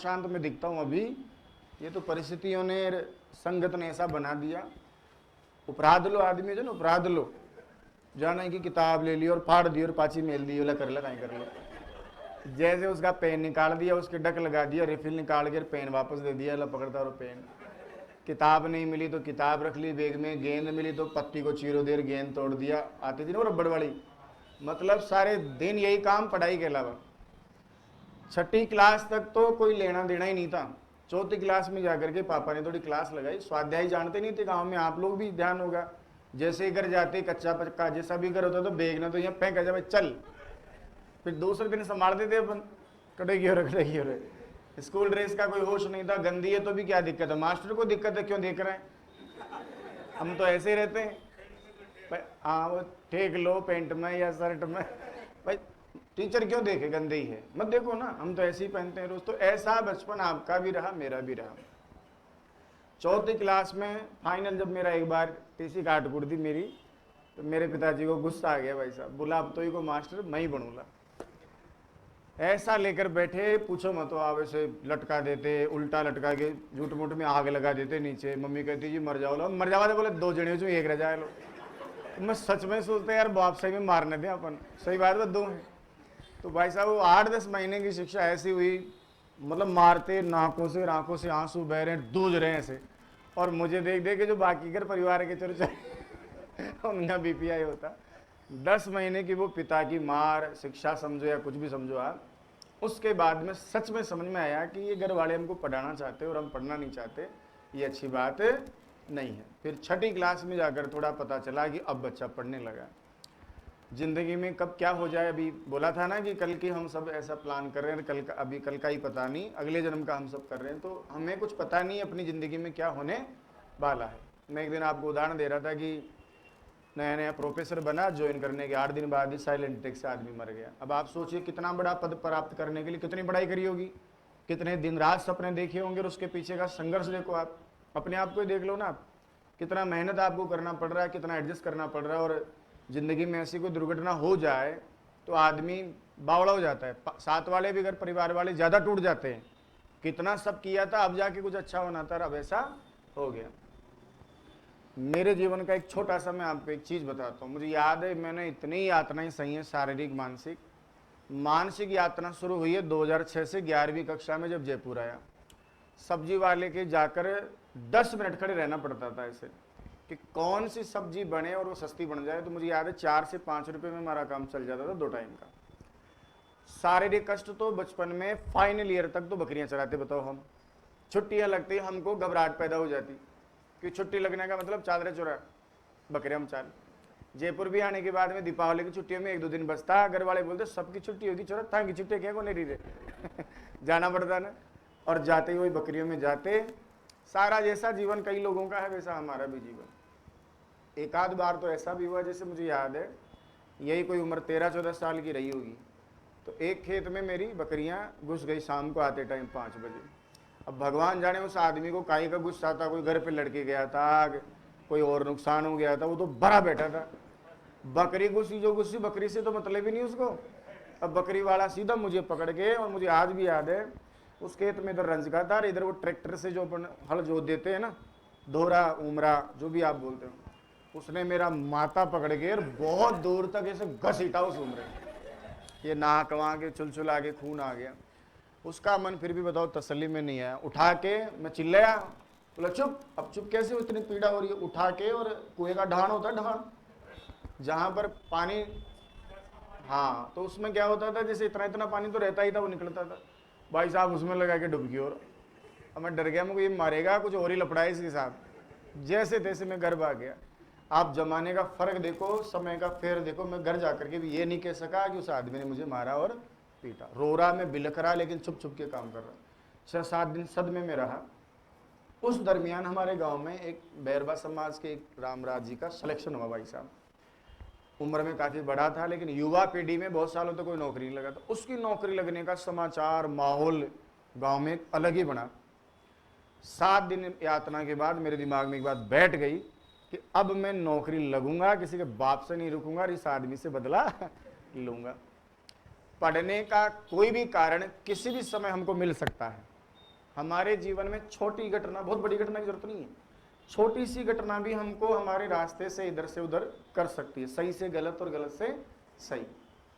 शांत में दिखता हूँ अभी, ये तो परिस्थितियों ने, संगत ने ऐसा बना दिया। उपराध लो आदमी जो ना, उपराध लो, जाना है कि किताब ले ली और फाड़ दी और पाची मेल दी, बोला कर ला कहीं कर लो। जैसे उसका पेन निकाल दिया, उसके डक लगा दिया, रिफिल निकाल कर पेन वापस दे दिया, ला पकड़ता और पेन। किताब नहीं मिली तो किताब रख ली बैग में, गेंद मिली तो पत्ती को चीरो देर गेंद तोड़ दिया। आती थी ना वो रबड़ वाली, मतलब सारे दिन यही काम पढ़ाई के अलावा। छठी क्लास तक तो कोई लेना देना ही नहीं था। चौथी क्लास में जाकर के पापा ने थोड़ी क्लास लगाई। स्वाध्याय जानते नहीं थे गांव में, आप लोग भी ध्यान होगा, जैसे ही घर जाते कच्चा पक्का जैसा भी घर होता तो बेग ना तो यहाँ फेंका जाए चल, फिर दूसरे दिन संभालते थे अपन, कटेगी हो रहे। स्कूल ड्रेस का कोई होश नहीं था, गंदी है तो भी क्या दिक्कत है, मास्टर को दिक्कत है क्यों देख रहे हैं, हम तो ऐसे ही रहते हैं। हाँ वो ठेक लो पेंट में या शर्ट में, भाई टीचर क्यों देखे, गंदे ही है, मत देखो ना, हम तो ऐसे ही पहनते हैं रोज। तो ऐसा बचपन आपका भी रहा, मेरा भी रहा। चौथी क्लास में फाइनल जब मेरा एक बार टीसी काट कुट दी मेरी, तो मेरे पिताजी को गुस्सा आ गया, भाई साहब बोला अब तो ही को मास्टर मैं ही बनूंगा। ऐसा लेकर बैठे पूछो मत, तो आप ऐसे लटका देते, उल्टा लटका के झूठ मूठ में आग लगा देते नीचे। मम्मी कहती जी मर जाओ, लो मर जावा, बोले दो जने जो एक रह जाए लो। तो मैं सच में सोचता यार बाप सही में मारने दें अपन, सही बात है दो हैं। तो भाई साहब वो 8-10 महीने की शिक्षा ऐसी हुई, मतलब मारते, नाकों से आंखों से आंसू बह रहे हैं, दूज रहे हैं ऐसे। और मुझे देख देख के जो बाकी घर परिवार के चर्चा उनका बीपीआई होता। 10 महीने की वो पिता की मार, शिक्षा समझो या कुछ भी समझो आप, उसके बाद में सच में समझ में आया कि ये घर वाले हमको पढ़ाना चाहते और हम पढ़ना नहीं चाहते, ये अच्छी बात नहीं है। फिर छठी क्लास में जाकर थोड़ा पता चला कि अब बच्चा पढ़ने लगा। जिंदगी में कब क्या हो जाए, अभी बोला था ना कि कल की हम सब ऐसा प्लान कर रहे हैं, कल का अभी कल का ही पता नहीं, अगले जन्म का हम सब कर रहे हैं, तो हमें कुछ पता नहीं अपनी ज़िंदगी में क्या होने वाला है। मैं एक दिन आपको उदाहरण दे रहा था कि नया नया प्रोफेसर बना, ज्वाइन करने के 8 दिन बाद ही साइलेंट अटैक से आदमी मर गया। अब आप सोचिए कितना बड़ा पद प्राप्त करने के लिए कितनी पढ़ाई करी होगी, कितने दिन रात सपने देखे होंगे, और उसके पीछे का संघर्ष देखो। आप अपने आप को ही देख लो ना, कितना मेहनत आपको करना पड़ रहा है, कितना एडजस्ट करना पड़ रहा है। और ज़िंदगी में ऐसी कोई दुर्घटना हो जाए तो आदमी बावड़ा हो जाता है, साथ वाले भी, घर परिवार वाले ज़्यादा टूट जाते हैं। कितना सब किया था अब जाके कुछ अच्छा होना था, अब ऐसा हो गया। मेरे जीवन का एक छोटा सा मैं आपको एक चीज़ बताता हूँ। मुझे याद है मैंने इतनी यातनाएं सही हैं, शारीरिक मानसिक यातना शुरू हुई है 2006 से 11वीं कक्षा में जब जयपुर आया। सब्जी वाले के जाकर 10 मिनट खड़े रहना पड़ता था ऐसे कि कौन सी सब्जी बने और वो सस्ती बन जाए। तो मुझे याद है 4 से 5 रुपए में हमारा काम चल जाता था 2 टाइम का। शारीरिक कष्ट तो बचपन में फाइनल ईयर तक तो बकरियां चराते, बताओ हम, छुट्टियां लगती हमको घबराहट पैदा हो जाती कि छुट्टी लगने का मतलब चादरें चुरा बकरियां हम चाल। जयपुर भी आने के बाद में दीपावली की छुट्टियों में 1-2 दिन बचता, घर वाले बोलते सबकी छुट्टी होगी, चुरा था की छुट्टी क्या को नहीं रही जाना पड़ता ना। और जाते ही वही बकरियों में जाते। सारा जैसा जीवन कई लोगों का है वैसा हमारा भी जीवन। एक आध बार तो ऐसा भी हुआ, जैसे मुझे याद है यही कोई उम्र 13-14 साल की रही होगी, तो एक खेत में मेरी बकरियां घुस गई शाम को आते टाइम 5 बजे। अब भगवान जाने उस आदमी को काहे का गुस्सा था, कोई घर पे लड़के गया था, कोई और नुकसान हो गया था, वो तो भरा बैठा था। बकरी घुसी जो घुसी, बकरी से तो मतलब ही नहीं उसको। अब बकरी वाला सीधा मुझे पकड़ के, और मुझे आज भी याद है उस खेत में इधर रंज का था, इधर वो ट्रैक्टर से जो अपन हल जोत देते हैं ना, दोहरा उमरा जो भी आप बोलते हो, उसने मेरा माथा पकड़ के और बहुत दूर तक ऐसे घसीटा उस उम्र, ये नाक वहाँ के चुलचुला के खून आ गया। उसका मन फिर भी बताओ तसल्ली में नहीं आया। उठा के मैं चिल्लाया, बोला चुप। अब चुप कैसे, इतनी पीड़ा हो रही है। उठा के, और कुएं का ढान होता है, ढान जहाँ पर पानी, हाँ, तो उसमें क्या होता था, जैसे इतना इतना पानी तो रहता ही था, वो निकलता था। भाई साहब उसमें लगा के डुबकी, और अब मैं डर गया, मुझे ये मारेगा, कुछ और ही लपड़ा है इसके साथ। जैसे तैसे मैं घर भाग गया। आप जमाने का फर्क देखो, समय का फेर देखो। मैं घर जाकर के भी ये नहीं कह सका कि उस आदमी ने मुझे मारा और पीटा। रो रहा, मैं बिलख रहा, लेकिन छुप छुप के काम कर रहा। 6-7 दिन सदमे में रहा। उस दरमियान हमारे गांव में एक बैरवा समाज के एक रामराज जी का सिलेक्शन हुआ। भाई साहब उम्र में काफ़ी बड़ा था, लेकिन युवा पीढ़ी में बहुत सालों तक कोई नौकरी नहीं लगा था। उसकी नौकरी लगने का समाचार, माहौल गांव में अलग ही बना। 7 दिन यातना के बाद मेरे दिमाग में एक बात बैठ गई कि अब मैं नौकरी लगूंगा, किसी के बाप से नहीं रुकूंगा, इस आदमी से बदला लूंगा। पढ़ने का कोई भी कारण किसी भी समय हमको मिल सकता है, हमारे जीवन में छोटी घटना, बहुत बड़ी घटना की जरूरत नहीं है, छोटी सी घटना भी हमको हमारे रास्ते से इधर से उधर कर सकती है, सही से गलत और गलत से सही।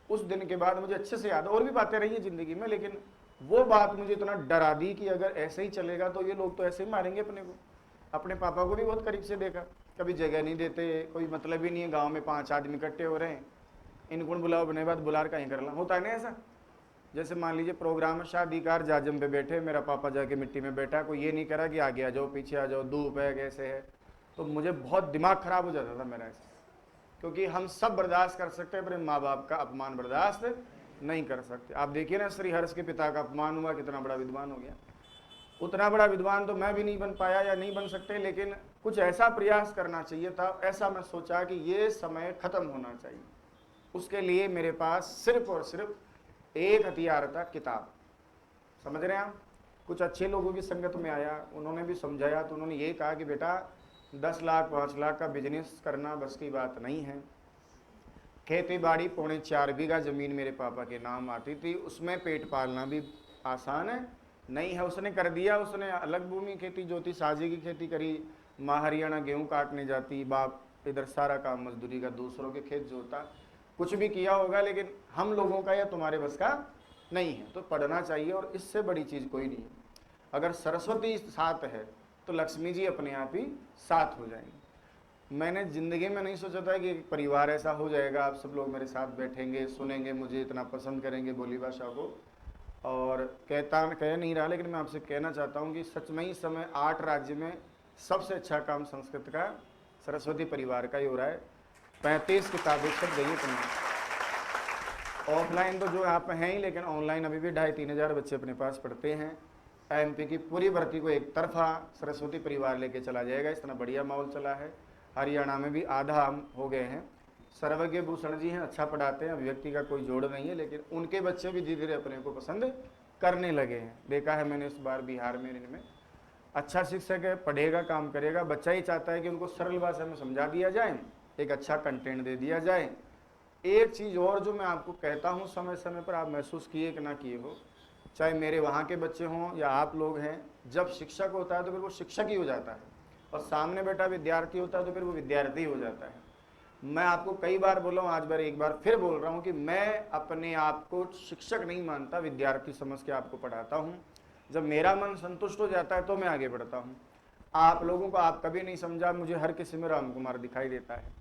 उस दिन के बाद मुझे अच्छे से याद है, और भी बातें रही है जिंदगी में, लेकिन वो बात मुझे इतना डरा दी कि अगर ऐसे ही चलेगा तो ये लोग तो ऐसे ही मारेंगे अपने को। अपने पापा को भी बहुत करीब से देखा, कभी जगह नहीं देते, कोई मतलब ही नहीं है, गाँव में 5 आदमी इकट्ठे हो रहे हैं, इनको बुलाओ, अपने बाद बुलार कहीं कर ला, होता है ना ऐसा। जैसे मान लीजिए प्रोग्राम में शादी कार जाजम पे बैठे, मेरा पापा जाके मिट्टी में बैठा, कोई ये नहीं करा कि आगे आ जाओ, पीछे आ जाओ, धूप है कैसे है, तो मुझे बहुत दिमाग खराब हो जाता था मेरा ऐसा। क्योंकि हम सब बर्दाश्त कर सकते हैं, अपने माँ बाप का अपमान बर्दाश्त नहीं कर सकते। आप देखिए ना, श्री हर्ष के पिता का अपमान हुआ, कितना बड़ा विद्वान हो गया। उतना बड़ा विद्वान तो मैं भी नहीं बन पाया या नहीं बन सकते, लेकिन कुछ ऐसा प्रयास करना चाहिए था। ऐसा मैं सोचा कि ये समय खत्म होना चाहिए। उसके लिए मेरे पास सिर्फ और सिर्फ एक हथियार था, किताब। समझ रहे हैं आप? कुछ अच्छे लोगों की संगत में आया, उन्होंने भी समझाया, तो उन्होंने ये कहा कि बेटा 10 लाख 5 लाख का बिजनेस करना बस की बात नहीं है। खेती बाड़ी 4.25 बीघा ज़मीन मेरे पापा के नाम आती थी, उसमें पेट पालना भी आसान है नहीं है। उसने कर दिया, उसने अलग भूमि खेती जोती, साझे की खेती करी, माँ हरियाणा गेहूँ काटने जाती, बाप इधर सारा काम मजदूरी का, दूसरों के खेत जोता, कुछ भी किया होगा, लेकिन हम लोगों का या तुम्हारे बस का नहीं है। तो पढ़ना चाहिए, और इससे बड़ी चीज़ कोई नहीं है। अगर सरस्वती साथ है तो लक्ष्मी जी अपने आप ही साथ हो जाएंगे। मैंने ज़िंदगी में नहीं सोचा था कि एक परिवार ऐसा हो जाएगा, आप सब लोग मेरे साथ बैठेंगे, सुनेंगे, मुझे इतना पसंद करेंगे बोली भाषा को। और कह नहीं रहा, लेकिन मैं आपसे कहना चाहता हूँ कि सच में इस समय 8 राज्य में सबसे अच्छा काम संस्कृत का सरस्वती परिवार का ही हो रहा है। 35 किताबें छप गई है। ऑफलाइन तो जो यहाँ पे हैं ही, लेकिन ऑनलाइन अभी भी 2,500-3 हज़ार बच्चे अपने पास पढ़ते हैं। एमपी की पूरी भर्ती को एक तरफा सरस्वती परिवार लेके चला जाएगा, इतना बढ़िया माहौल चला है। हरियाणा में भी आधा हम हो गए हैं। सर्वज्ञ भूषण जी हैं, अच्छा पढ़ाते हैं, अभिव्यक्ति का कोई जोड़ नहीं है, लेकिन उनके बच्चे भी धीरे धीरे अपने को पसंद करने लगे हैं। देखा है मैंने इस बार बिहार में, इनमें अच्छा शिक्षक है, पढ़ेगा, काम करेगा। बच्चा ही चाहता है कि उनको सरल भाषा में समझा दिया जाए, एक अच्छा कंटेंट दे दिया जाए। एक चीज़ और जो मैं आपको कहता हूँ समय समय पर, आप महसूस किए कि ना किए हो, चाहे मेरे वहाँ के बच्चे हों या आप लोग हैं, जब शिक्षक होता है तो फिर वो शिक्षक ही हो जाता है, और सामने बैठा विद्यार्थी होता है तो फिर वो विद्यार्थी हो जाता है। मैं आपको कई बार बोला हूँ, आज बार एक बार फिर बोल रहा हूँ कि मैं अपने आप को शिक्षक नहीं मानता, विद्यार्थी समझ के आपको पढ़ाता हूँ। जब मेरा मन संतुष्ट हो जाता है तो मैं आगे बढ़ता हूँ। आप लोगों को आप कभी नहीं समझा, मुझे हर किसी में राम कुमार दिखाई देता है।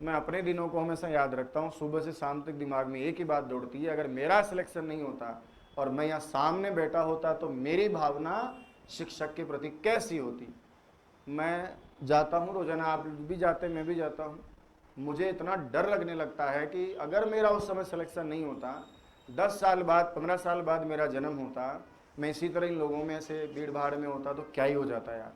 मैं अपने दिनों को हमेशा याद रखता हूँ, सुबह से शाम तक दिमाग में एक ही बात दौड़ती है, अगर मेरा सिलेक्शन नहीं होता और मैं यहाँ सामने बैठा होता तो मेरी भावना शिक्षक के प्रति कैसी होती। मैं जाता हूँ रोजाना, आप भी जाते, मैं भी जाता हूँ। मुझे इतना डर लगने लगता है कि अगर मेरा उस समय सिलेक्शन नहीं होता, 10 साल बाद 15 साल बाद मेरा जन्म होता, मैं इसी तरह इन लोगों में से भीड़ भाड़ में होता तो क्या ही हो जाता यार।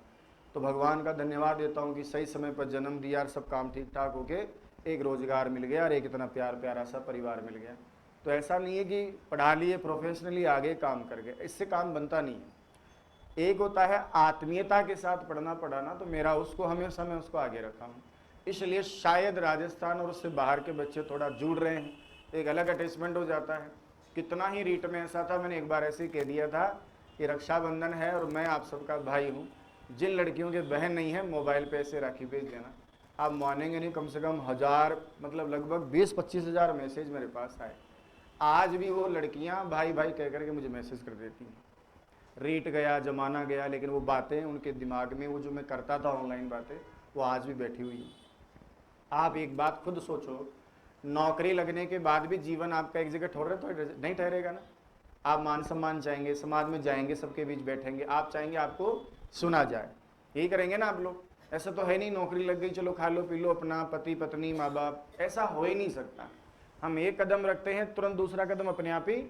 तो भगवान का धन्यवाद देता हूँ कि सही समय पर जन्म दिया और सब काम ठीक ठाक होके एक रोजगार मिल गया और एक इतना प्यारा सा परिवार मिल गया। तो ऐसा नहीं है कि पढ़ा लिए प्रोफेशनली आगे काम कर गए, इससे काम बनता नहीं है। एक होता है आत्मीयता के साथ पढ़ना पढ़ाना, तो मेरा उसको हमेशा मैं उसको आगे रखा हूँ। इसलिए शायद राजस्थान और उससे बाहर के बच्चे थोड़ा जुड़ रहे हैं, एक अलग अटैचमेंट हो जाता है। कितना ही रीट में ऐसा था, मैंने एक बार ऐसे ही कह दिया था कि रक्षाबंधन है और मैं आप सबका भाई हूँ, जिन लड़कियों के बहन नहीं है मोबाइल पे ऐसे राखी भेज देना। आप मानेंगे नहीं, कम से कम 1000 मतलब लगभग 20-25 हज़ार मैसेज मेरे पास आए। आज भी वो लड़कियां भाई भाई कह करके मुझे मैसेज कर देती हैं। रीट गया, जमाना गया, लेकिन वो बातें उनके दिमाग में, वो जो मैं करता था ऑनलाइन बातें, वो आज भी बैठी हुई है। आप एक बात खुद सोचो, नौकरी लगने के बाद भी जीवन आपका एक जगह ठहर तो नहीं ठहरेगा ना। आप मान सम्मान चाहेंगे, समाज में जाएंगे, सबके बीच बैठेंगे, आप चाहेंगे आपको सुना जाए, यही करेंगे ना आप लोग। ऐसा तो है नहीं नौकरी लग गई चलो खा लो पी लो अपना, पति पत्नी माँ बाप, ऐसा हो ही नहीं सकता। हम एक कदम रखते हैं, तुरंत दूसरा कदम अपने आप ही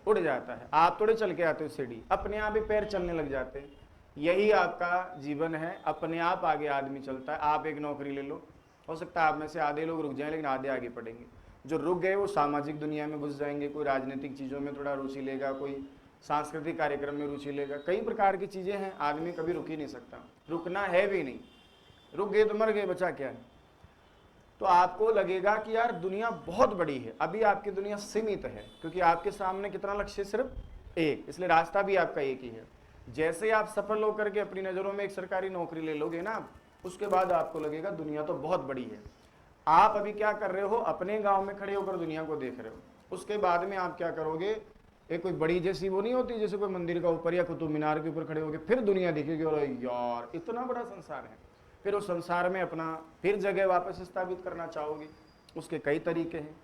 उड़ जाता है। आप थोड़े चल के आते हो सीढ़ी, अपने आप ही पैर चलने लग जाते हैं। यही आपका जीवन है, अपने आप आगे आदमी चलता है। आप एक नौकरी ले लो, हो सकता है आप में से आधे लोग रुक जाएं, लेकिन आधे आगे बढ़ेंगे। जो रुक गए वो सामाजिक दुनिया में घुस जाएंगे, कोई राजनीतिक चीज़ों में थोड़ा रुचि लेगा, कोई सांस्कृतिक कार्यक्रम में रुचि लेगा। कई प्रकार की चीज़ें हैं, आदमी कभी रुक ही नहीं सकता, रुकना है भी नहीं। रुक गए तो मर गए, बचा क्या है। तो आपको लगेगा कि यार दुनिया बहुत बड़ी है, अभी आपकी दुनिया सीमित है, क्योंकि आपके सामने कितना लक्ष्य, सिर्फ एक, इसलिए रास्ता भी आपका एक ही है। जैसे ही आप सफल होकर के अपनी नज़रों में एक सरकारी नौकरी ले लोगे ना, उसके बाद आपको लगेगा दुनिया तो बहुत बड़ी है। आप अभी क्या कर रहे हो, अपने गांव में खड़े होकर दुनिया को देख रहे हो। उसके बाद में आप क्या करोगे, एक कोई बड़ी जैसी वो नहीं होती, जैसे कोई मंदिर का ऊपर या कुतुब मीनार के ऊपर खड़े होगे, फिर दुनिया दिखेगी और यार इतना बड़ा संसार है। फिर उस संसार में अपना फिर जगह वापस स्थापित करना चाहोगे। उसके कई तरीके हैं।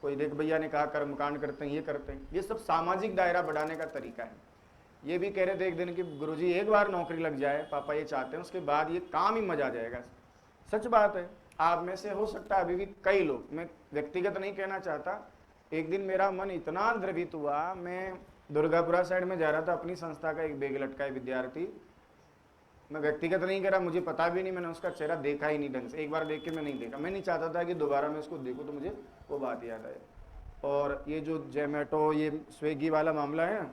कोई देख भैया ने कहा कर्मकांड करते हैं, ये करते हैं, ये सब सामाजिक दायरा बढ़ाने का तरीका है। ये भी कह रहे थे एक दिन कि गुरुजी एक बार नौकरी लग जाए, पापा ये चाहते हैं, उसके बाद ये काम ही मजा आ जाएगा। सच बात है। आप में से हो सकता है अभी भी कई लोग, मैं व्यक्तिगत नहीं कहना चाहता, एक दिन मेरा मन इतना द्रवित हुआ, मैं दुर्गापुरा साइड में जा रहा था, अपनी संस्था का एक बेग लटका है विद्यार्थी, मैं व्यक्तिगत नहीं कह रहा, मुझे पता भी नहीं, मैंने उसका चेहरा देखा ही नहीं ढंग से, एक बार देख के मैं नहीं देखा, मैं नहीं चाहता था कि दोबारा मैं उसको देखूं, तो मुझे वो बात याद आए। और ये जो जोमेटो ये स्विगी वाला मामला है,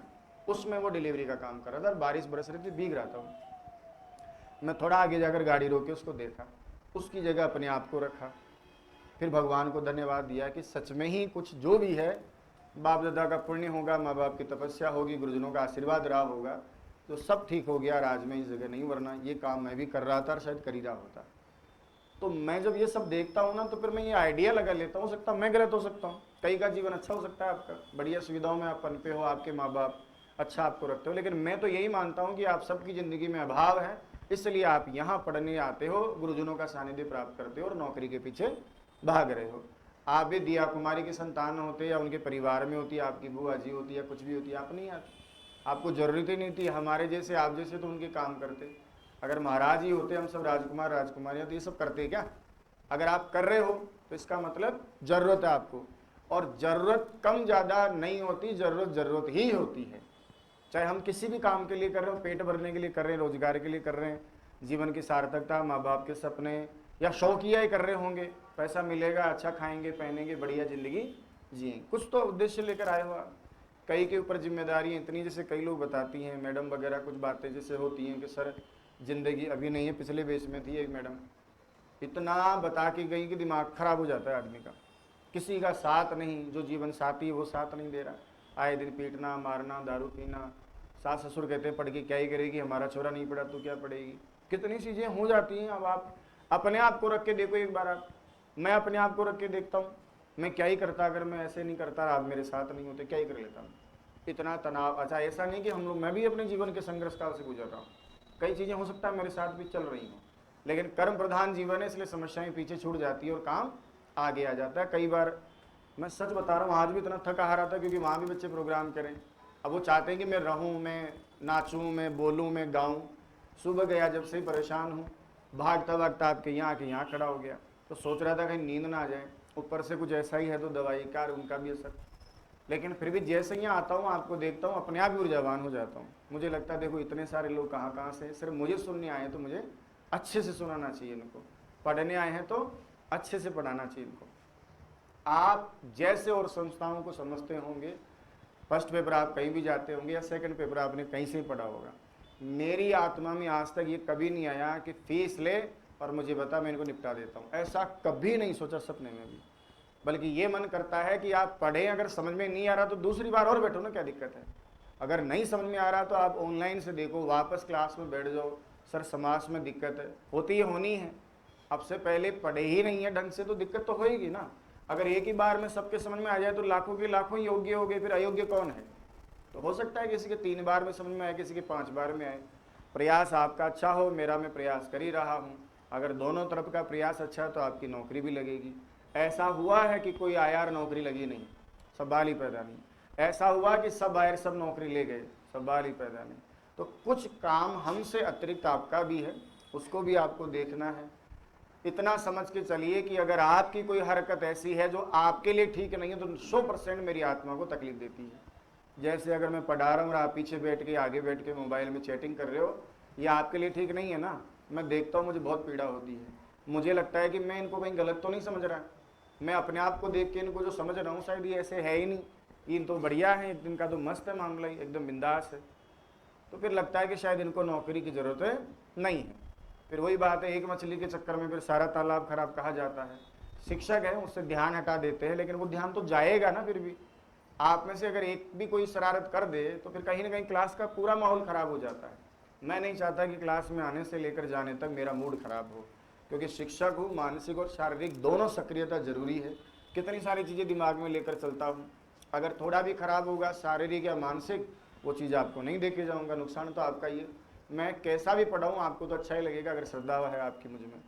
उसमें वो डिलीवरी का काम कर रहा था और बारिश बरस रही थी, भीग रहा था। मैं थोड़ा आगे जाकर गाड़ी रोक के उसको देखा, उसकी जगह अपने आप को रखा, फिर भगवान को धन्यवाद दिया कि सच में ही कुछ जो भी है बाप दादा का पुण्य होगा, माँ बाप की तपस्या होगी, गुरुजनों का आशीर्वाद रहा होगा, तो सब ठीक हो गया। और आज मैं इस जगह नहीं, वरना ये काम मैं भी कर रहा था और शायद कर ही रहा होता। तो मैं जब ये सब देखता हूँ ना, तो फिर मैं ये आइडिया लगा लेता हूँ, हो सकता मैं गलत हो सकता हूँ, कई का जीवन अच्छा हो सकता है, आपका बढ़िया सुविधाओं में आप पनपे हो, आपके माँ बाप अच्छा आपको रखते हो, लेकिन मैं तो यही मानता हूँ कि आप सबकी ज़िंदगी में अभाव है, इसलिए आप यहाँ पढ़ने आते हो, गुरुजनों का सानिध्य प्राप्त करते हो और नौकरी के पीछे भाग रहे हो। आप भी दिया कुमारी के संतान होते या उनके परिवार में होती, आपकी बुआ जी होती या कुछ भी होती, आप नहीं आते, आपको ज़रूरत ही नहीं थी। हमारे जैसे आप जैसे तो उनके काम करते। अगर महाराज ही होते, हम सब राजकुमार राजकुमारियाँ, तो ये सब करते क्या? अगर आप कर रहे हो तो इसका मतलब ज़रूरत है आपको, और ज़रूरत कम ज़्यादा नहीं होती, ज़रूरत ही होती है। चाहे हम किसी भी काम के लिए कर रहे हो, पेट भरने के लिए कर रहे हैं, रोजगार के लिए कर रहे हैं, जीवन की सार्थकता, माँ बाप के सपने, या शौकिया ही कर रहे होंगे, पैसा मिलेगा, अच्छा खाएंगे पहनेंगे, बढ़िया ज़िंदगी जिए, कुछ तो उद्देश्य लेकर आए हो आप। कई के ऊपर जिम्मेदारियाँ इतनी, जैसे कई लोग बताती हैं, मैडम वगैरह कुछ बातें जैसे होती हैं कि सर ज़िंदगी अभी नहीं है, पिछले बेस में थी एक मैडम, इतना बता के गई कि दिमाग खराब हो जाता है आदमी का। किसी का साथ नहीं, जो जीवन साथी वो साथ नहीं दे रहा, आए दिन पीटना मारना, दारू पीना, सास ससुर कहते हैं पढ़ के क्या ही करेगी, हमारा छोरा नहीं पढ़ा तो क्या पढ़ेगी, कितनी चीज़ें हो जाती हैं। अब आप अपने आप को रख के देखो एक बार, आप, मैं अपने आप को रख के देखता हूँ, मैं क्या ही करता अगर मैं ऐसे नहीं करता, आप मेरे साथ नहीं होते, क्या ही कर लेता हूँ, इतना तनाव। अच्छा ऐसा नहीं कि हम लोग, मैं भी अपने जीवन के संघर्ष काल से गुजर रहा हूँ, कई चीज़ें हो सकता है मेरे साथ भी चल रही हों, लेकिन कर्म प्रधान जीवन है, इसलिए समस्याएं पीछे छूट जाती है और काम आगे आ जाता है। कई बार मैं सच बता रहा हूँ, आज भी इतना थका हारा था, क्योंकि वहाँ भी बच्चे प्रोग्राम करें, अब वो चाहते हैं कि मैं रहूँ, मैं नाचूँ, मैं बोलूँ, मैं गाऊँ। सुबह गया जब से परेशान हूँ, भागता भागता आपके यहाँ खड़ा हो गया, तो सोच रहा था कहीं नींद ना आ जाए, ऊपर से कुछ ऐसा ही है तो दवाई का उनका भी असर, लेकिन फिर भी जैसे ही आता हूँ, आपको देखता हूँ, अपने आप ही ऊर्जावान हो जाता हूँ। मुझे लगता है देखो इतने सारे लोग कहाँ से, सिर्फ मुझे सुनने आए हैं तो मुझे अच्छे से सुनाना चाहिए इनको, पढ़ने आए हैं तो अच्छे से पढ़ाना चाहिए इनको। आप जैसे और संस्थाओं को समझते होंगे, फर्स्ट पेपर आप कहीं भी जाते होंगे या सेकंड पेपर आपने कहीं से पढ़ा होगा, मेरी आत्मा में आज तक ये कभी नहीं आया कि फीस ले और मुझे बता मैं इनको निपटा देता हूँ, ऐसा कभी नहीं सोचा सपने में भी। बल्कि ये मन करता है कि आप पढ़ें, अगर समझ में नहीं आ रहा तो दूसरी बार और बैठो ना, क्या दिक्कत है। अगर नहीं समझ में आ रहा तो आप ऑनलाइन से देखो, वापस क्लास में बैठ जाओ। सर समाज में दिक्कत है, होती है, होनी है, अब से पहले पढ़े ही नहीं है ढंग से तो दिक्कत तो होएगी ना। अगर एक ही बार में सबके समझ में आ जाए तो लाखों के लाखों योग्य हो गए, फिर अयोग्य कौन है। तो हो सकता है किसी के 3 बार में समझ में आए, किसी के 5 बार में आए। प्रयास आपका अच्छा हो, मेरा मैं प्रयास कर ही रहा हूँ, अगर दोनों तरफ का प्रयास अच्छा है तो आपकी नौकरी भी लगेगी। ऐसा हुआ है कि कोई आया और नौकरी लगी नहीं, सवाल ही पैदा नहीं। ऐसा हुआ कि सब आए सब नौकरी ले गए, सवाल ही पैदा नहीं। तो कुछ काम हमसे अतिरिक्त आपका भी है, उसको भी आपको देखना है। इतना समझ के चलिए कि अगर आपकी कोई हरकत ऐसी है जो आपके लिए ठीक नहीं है तो 100% मेरी आत्मा को तकलीफ देती है। जैसे अगर मैं पढ़ा रहा हूँ और आप पीछे बैठ के आगे बैठ के मोबाइल में चैटिंग कर रहे हो, ये आपके लिए ठीक नहीं है ना। मैं देखता हूँ, मुझे बहुत पीड़ा होती है, मुझे लगता है कि मैं इनको कहीं गलत तो नहीं समझ रहा, मैं अपने आप को देख के इनको जो समझ रहा हूँ शायद ये ऐसे है ही नहीं, इन तो बढ़िया है, इनका तो मस्त है मामला ही, एकदम बिंदास है। तो फिर लगता है कि शायद इनको नौकरी की ज़रूरत है नहीं है। फिर वही बात है, एक मछली के चक्कर में फिर सारा तालाब खराब कहा जाता है। शिक्षक है, उससे ध्यान हटा देते हैं, लेकिन वो ध्यान तो जाएगा ना, फिर भी आप में से अगर एक भी कोई शरारत कर दे तो फिर कहीं ना कहीं क्लास का पूरा माहौल ख़राब हो जाता है। मैं नहीं चाहता कि क्लास में आने से लेकर जाने तक मेरा मूड ख़राब हो, क्योंकि शिक्षक हूँ, मानसिक और शारीरिक दोनों सक्रियता जरूरी है। कितनी सारी चीज़ें दिमाग में लेकर चलता हूँ, अगर थोड़ा भी खराब होगा शारीरिक या मानसिक, वो चीज़ आपको नहीं देके जाऊँगा, नुकसान तो आपका ही है। मैं कैसा भी पढ़ाऊँ आपको तो अच्छा ही लगेगा अगर श्रद्धा है आपकी मुझ में।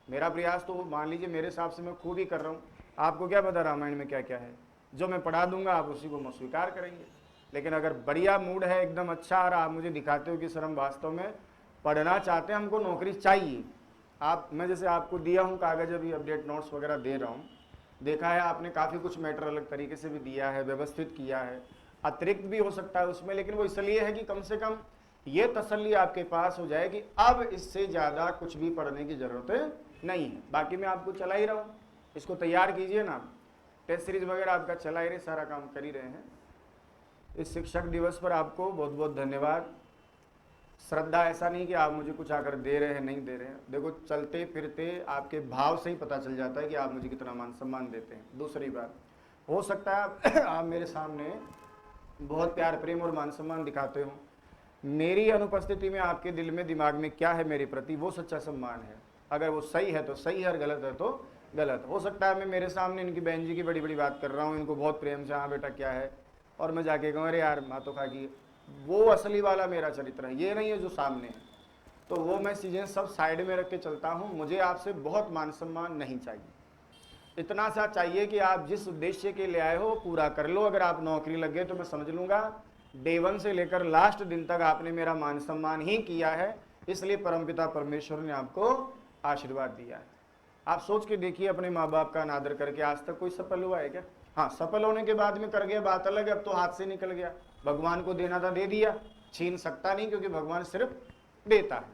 मेरा प्रयास तो मान लीजिए मेरे हिसाब से मैं खूब ही कर रहा हूँ। आपको क्या पता रामायण में क्या क्या है, जो मैं पढ़ा दूंगा आप उसी को स्वीकार करेंगे। लेकिन अगर बढ़िया मूड है एकदम अच्छा और आप मुझे दिखाते हो कि सर हम वास्तव में पढ़ना चाहते हैं, हमको नौकरी चाहिए, आप, मैं जैसे आपको दिया हूँ कागज़, अभी अपडेट नोट्स वगैरह दे रहा हूँ, देखा है आपने काफ़ी कुछ मैटर अलग तरीके से भी दिया है, व्यवस्थित किया है, अतिरिक्त भी हो सकता है उसमें, लेकिन वो इसलिए है कि कम से कम ये तसल्ली आपके पास हो जाए कि अब इससे ज़्यादा कुछ भी पढ़ने की ज़रूरत नहीं है। बाकी मैं आपको चला ही रहा हूँ, इसको तैयार कीजिए ना, टेस्ट सीरीज वगैरह आपका चला ही रहे, सारा काम कर ही रहे हैं। इस शिक्षक दिवस पर आपको बहुत बहुत धन्यवाद। श्रद्धा ऐसा नहीं कि आप मुझे कुछ आकर दे रहे हैं, नहीं दे रहे हैं, देखो चलते फिरते आपके भाव से ही पता चल जाता है कि आप मुझे कितना मान सम्मान देते हैं। दूसरी बात, हो सकता है आप मेरे सामने बहुत प्यार प्रेम और मान सम्मान दिखाते हो, मेरी अनुपस्थिति में आपके दिल में दिमाग में क्या है मेरे प्रति, वो सच्चा सम्मान है। अगर वो सही है तो सही है और गलत है तो गलत। हो सकता है मैं मेरे सामने इनकी बहन जी की बड़ी बड़ी बात कर रहा हूँ, इनको बहुत प्रेम से, हाँ बेटा क्या है, और मैं जाके कहूँ अरे यार माँ तो खा की, वो असली वाला मेरा चरित्र है, ये नहीं है जो सामने है। तो वो मैं चीज़ें सब साइड में रख के चलता हूँ। मुझे आपसे बहुत मान सम्मान नहीं चाहिए, इतना सा चाहिए कि आप जिस उद्देश्य के लिए आए हो वो पूरा कर लो। अगर आप नौकरी लग गए तो मैं समझ लूँगा डे 1 से लेकर लास्ट दिन तक आपने मेरा मान सम्मान ही किया है, इसलिए परमपिता परमेश्वर ने आपको आशीर्वाद दिया है। आप सोच के देखिए, अपने माँ बाप का अनादर करके आज तक कोई सफल हुआ है क्या? हाँ, सफल होने के बाद में कर गया बात अलग है, अब तो हाथ से निकल गया, भगवान को देना था दे दिया, छीन सकता नहीं, क्योंकि भगवान सिर्फ देता है,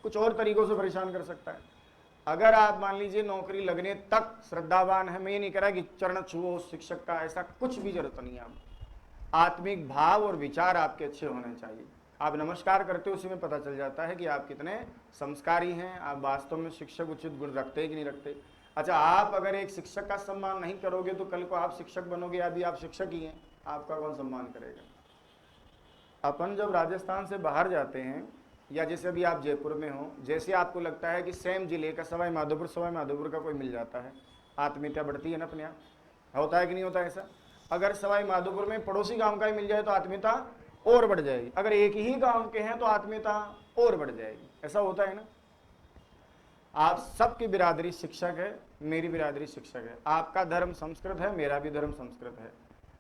कुछ और तरीकों से परेशान कर सकता है। अगर आप मान लीजिए नौकरी लगने तक श्रद्धावान है, मैं ये नहीं कह रहा कि चरण छुओ शिक्षक का, ऐसा कुछ भी जरूरत नहीं है। आप आत्मिक भाव और विचार आपके अच्छे होने चाहिए। आप नमस्कार करते हो उसी में पता चल जाता है कि आप कितने संस्कारी हैं, आप वास्तव में शिक्षक उचित गुण रखते हैं कि नहीं रखते। अच्छा, आप अगर एक शिक्षक का सम्मान नहीं करोगे तो कल को आप शिक्षक बनोगे, अभी आप शिक्षक ही हैं, आपका कौन सम्मान करेगा? अपन जब राजस्थान से बाहर जाते हैं, या जैसे अभी आप जयपुर में हो, जैसे आपको लगता है कि सेम जिले का सवाई माधोपुर का कोई मिल जाता है, आत्मीयता बढ़ती है ना अपने यहाँ, होता है कि नहीं होता ऐसा? अगर सवाई माधोपुर में पड़ोसी गांव का ही मिल जाए तो आत्मीयता और बढ़ जाएगी, अगर एक ही गांव के हैं तो आत्मीयता और बढ़ जाएगी, ऐसा होता है ना। आप सबकी बिरादरी शिक्षक है, मेरी बिरादरी शिक्षक है, आपका धर्म संस्कृत है, मेरा भी धर्म संस्कृत है।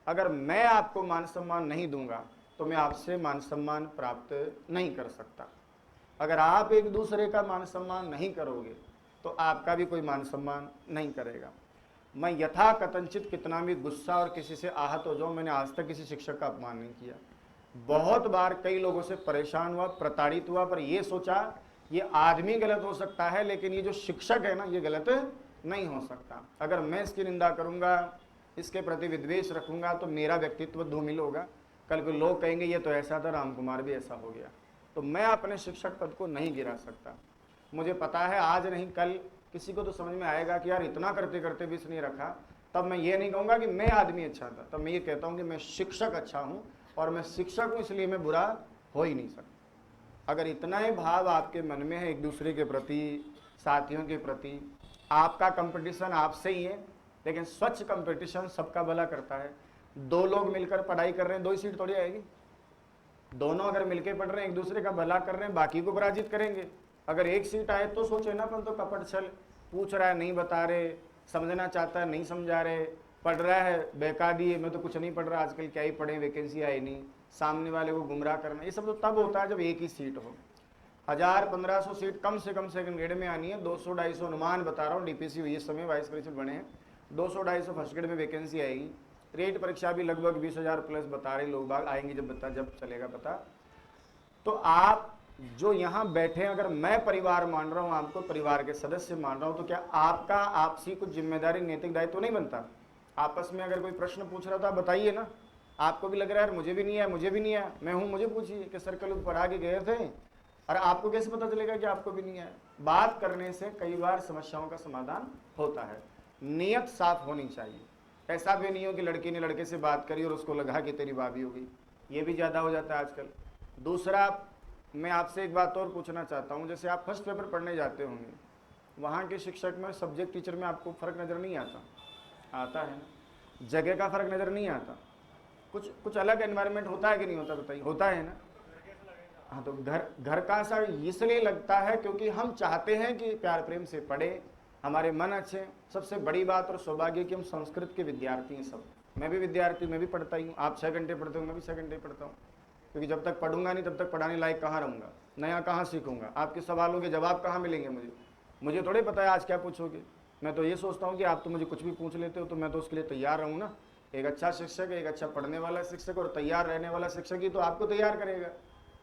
अगर मैं आपको मान सम्मान नहीं दूंगा तो मैं आपसे मान सम्मान प्राप्त नहीं कर सकता। अगर आप एक दूसरे का मान सम्मान नहीं करोगे तो आपका भी कोई मान सम्मान नहीं करेगा। मैं यथा कथनचित कितना भी गुस्सा और किसी से आहत हो जाऊं, मैंने आज तक किसी शिक्षक का अपमान नहीं किया। बहुत बार कई लोगों से परेशान हुआ, प्रताड़ित हुआ, पर यह सोचा ये आदमी गलत हो सकता है लेकिन ये जो शिक्षक है ना ये गलत नहीं हो सकता। अगर मैं इसकी निंदा करूंगा, इसके प्रति विद्वेष रखूंगा तो मेरा व्यक्तित्व धूमिल होगा, कल को लोग कहेंगे ये तो ऐसा था, राम कुमार भी ऐसा हो गया। तो मैं अपने शिक्षक पद को नहीं गिरा सकता। मुझे पता है आज नहीं कल किसी को तो समझ में आएगा कि यार इतना करते करते भी इसने रखा, तब मैं ये नहीं कहूँगा कि मैं आदमी अच्छा था, तब मैं ये कहता हूँ कि मैं शिक्षक अच्छा हूँ, और मैं शिक्षक हूँ इसलिए मैं बुरा हो ही नहीं सकता। अगर इतना ही भाव आपके मन में है एक दूसरे के प्रति, साथियों के प्रति, आपका कंपटीशन आपसे ही है, लेकिन स्वच्छ कंपटीशन सबका भला करता है। दो लोग मिलकर पढ़ाई कर रहे हैं, 2 ही सीट थोड़ी आएगी। दोनों अगर मिलकर पढ़ रहे हैं, एक दूसरे का भला कर रहे हैं, बाकी को पराजित करेंगे। अगर एक सीट आए तो सोचे ना, अपन तो कपट छल, पूछ रहा है नहीं बता रहे, समझना चाहता है नहीं समझा रहे, पढ़ रहा है बेकादी है, मैं तो कुछ नहीं पढ़ रहा आजकल, क्या ही पढ़े, वैकेंसी आई नहीं, सामने वाले को गुमराह करना, ये सब तो तब होता है जब एक ही सीट हो। 1000-1500 सीट कम से कम सेकंड ग्रेड में आनी है, 200-250 अनुमान बता रहा हूँ, डीपीसी हुई इस समय, वाइस प्रिंसिपल बने हैं, 200-250 फर्स्ट ग्रेड में वैकेंसी आएगी। रेट परीक्षा भी लगभग 20,000 प्लस बता रहे लोग बाग, आएंगे जब चलेगा पता। तो आप जो यहाँ बैठे हैं, अगर मैं परिवार मान रहा हूँ, आपको परिवार के सदस्य मान रहा हूँ, तो क्या आपका आपसी कुछ जिम्मेदारी नैतिक दायित्व तो नहीं बनता? आपस में अगर कोई प्रश्न पूछ रहा था बताइए ना, आपको भी लग रहा है यार मुझे भी नहीं आया, मैं हूँ मुझे पूछिए कि सर्कल ऊपर आगे गए थे, और आपको कैसे पता चलेगा कि आपको भी नहीं आया? बात करने से कई बार समस्याओं का समाधान होता है। नियत साफ होनी चाहिए, ऐसा भी नहीं हो कि लड़की ने लड़के से बात करी और उसको लगा कि तेरी भाभी हो गई, ये भी ज़्यादा हो जाता है आजकल। दूसरा, मैं आपसे एक बात और पूछना चाहता हूँ, जैसे आप फर्स्ट पेपर पढ़ने जाते होंगे, वहाँ के शिक्षक में, सब्जेक्ट टीचर में आपको फ़र्क नज़र नहीं आता? आता है ना। जगह का फ़र्क नज़र नहीं आता? कुछ अलग एनवायरनमेंट होता है कि नहीं होता, बताइए? होता है ना। हाँ, तो घर का असर इसलिए लगता है क्योंकि हम चाहते हैं कि प्यार प्रेम से पढ़े, हमारे मन अच्छे। सबसे बड़ी बात और सौभाग्य कि हम संस्कृत के विद्यार्थी हैं सब। मैं भी विद्यार्थी, मैं भी पढ़ता ही हूँ। आप 6 घंटे पढ़ते हो, मैं भी 6 घंटे पढ़ता हूँ, क्योंकि जब तक पढ़ूंगा नहीं तब तक पढ़ाने लायक कहाँ रहूँगा, नया कहाँ सीखूंगा, आपके सवालों के जवाब कहाँ मिलेंगे मुझे थोड़े पता है आज क्या पूछोगे। मैं तो ये सोचता हूँ कि आप तो मुझे कुछ भी पूछ लेते हो, तो मैं तो उसके लिए तैयार रहूँ ना। एक अच्छा शिक्षक, एक अच्छा पढ़ने वाला शिक्षक और तैयार रहने वाला शिक्षक ही तो आपको तैयार करेगा।